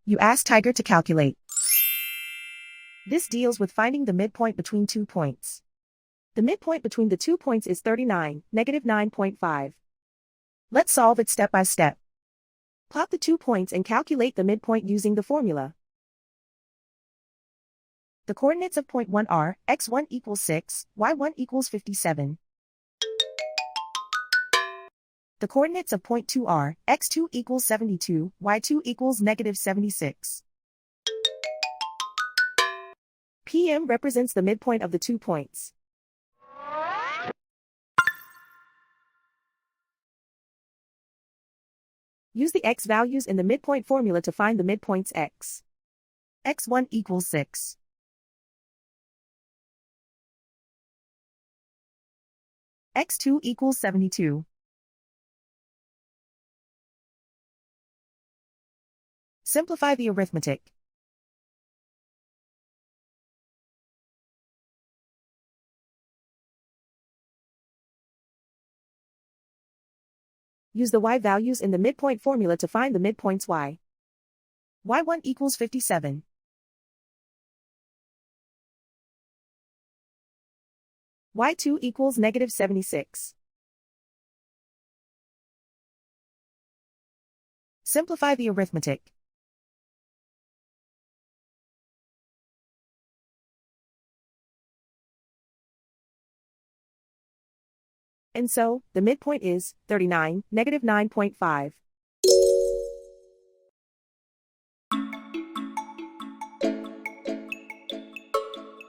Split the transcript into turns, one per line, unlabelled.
You ask Tiger to calculate. This deals with finding the midpoint between 2 points. The midpoint between the 2 points is 39, negative 9.5. Let's solve it step by step. Plot the 2 points and calculate the midpoint using the formula. The coordinates of point 1 are x1 equals 6, y1 equals 57. The coordinates of point 2 are x2 equals 72, y2 equals negative 76. PM represents the midpoint of the 2 points. Use the x values in the midpoint formula to find the midpoints x. x1 equals 6. x2 equals 72. Simplify the arithmetic. Use the y values in the midpoint formula to find the midpoints y. y1 equals 57. y2 equals negative 76. Simplify the arithmetic. And so, the midpoint is 39, negative 9.5.